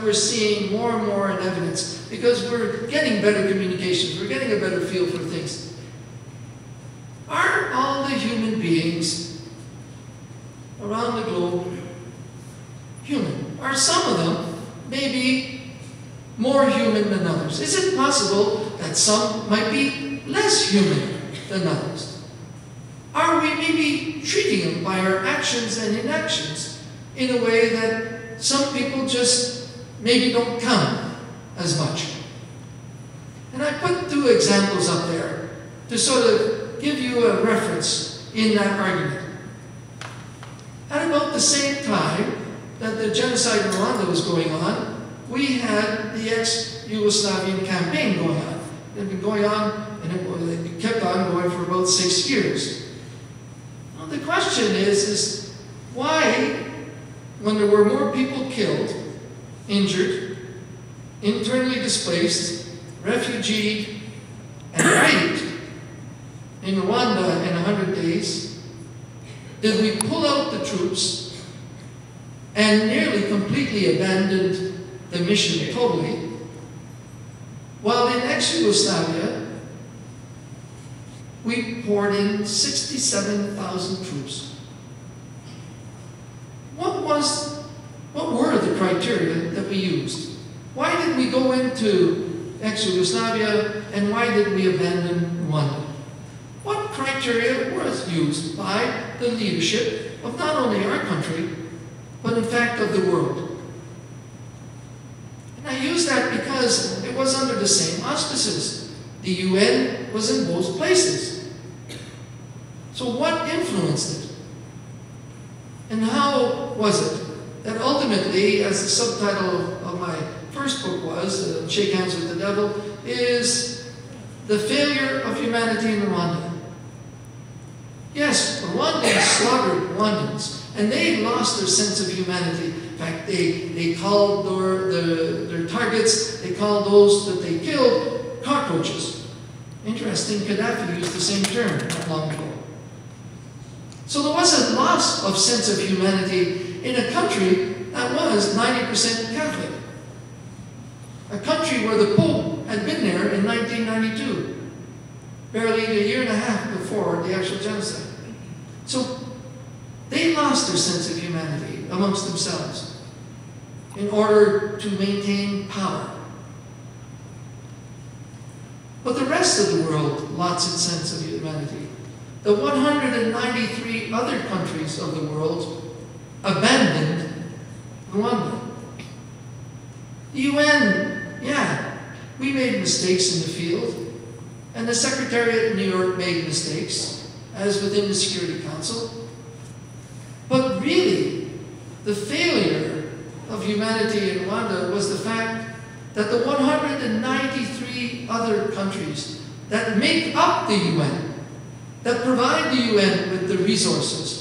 that we're seeing more and more in evidence, because we're getting better communications, we're getting a better feel for things. Are all the human beings around the globe human? Are some of them maybe more human than others? Is it possible that some might be less human than others? Are we maybe treating them by our actions and inactions in a way that some people just maybe don't count as much? And I put two examples up there to sort of give you a reference in that argument. At about the same time that the genocide in Rwanda was going on, we had the ex-Yugoslavian campaign going on. It had been going on, and it kept on going for about 6 years. Well, the question is why, when there were more people killed, injured, internally displaced, refugeed, and raped in Rwanda in 100 days, did we pull out the troops and nearly completely abandoned the mission totally, while in ex-Yugoslavia, we poured in 67,000 troops? What were the criteria that we used? Why did we go into ex-Yugoslavia, and why did we abandon Rwanda? What criteria was used by the leadership of not only our country, but in fact of the world? And I use that because it was under the same auspices. The UN was in both places. So what influenced it? And how was it that ultimately, as the subtitle of my first book was, Shake Hands with the Devil, is the failure of humanity in Rwanda? Yes, Rwandans slaughtered Rwandans, and they lost their sense of humanity. In fact, they called their targets, they called those that they killed, cockroaches. Interesting, Gaddafi used the same term not long ago. So there was a loss of sense of humanity in a country that was 90% Catholic. A country where the Pope had been there in 1992, barely a year and a half before the actual genocide. So they lost their sense of humanity amongst themselves in order to maintain power. But the rest of the world lost its sense of humanity. The 193 other countries of the world abandoned Rwanda. The UN, yeah, we made mistakes in the field, and the Secretariat in New York made mistakes, as within the Security Council. But really, the failure of humanity in Rwanda was the fact that the 193 other countries that make up the UN, that provide the UN with the resources,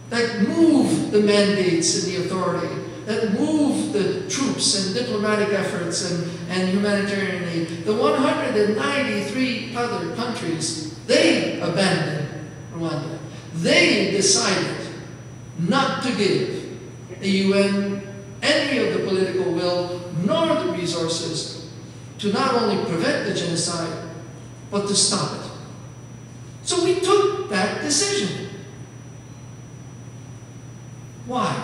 that move the mandates and the authority, that move the troops and diplomatic efforts and humanitarian aid, the 193 other countries, they abandoned Rwanda. They decided not to give the UN any of the political will nor the resources to not only prevent the genocide, but to stop it. So we took that decision. Why?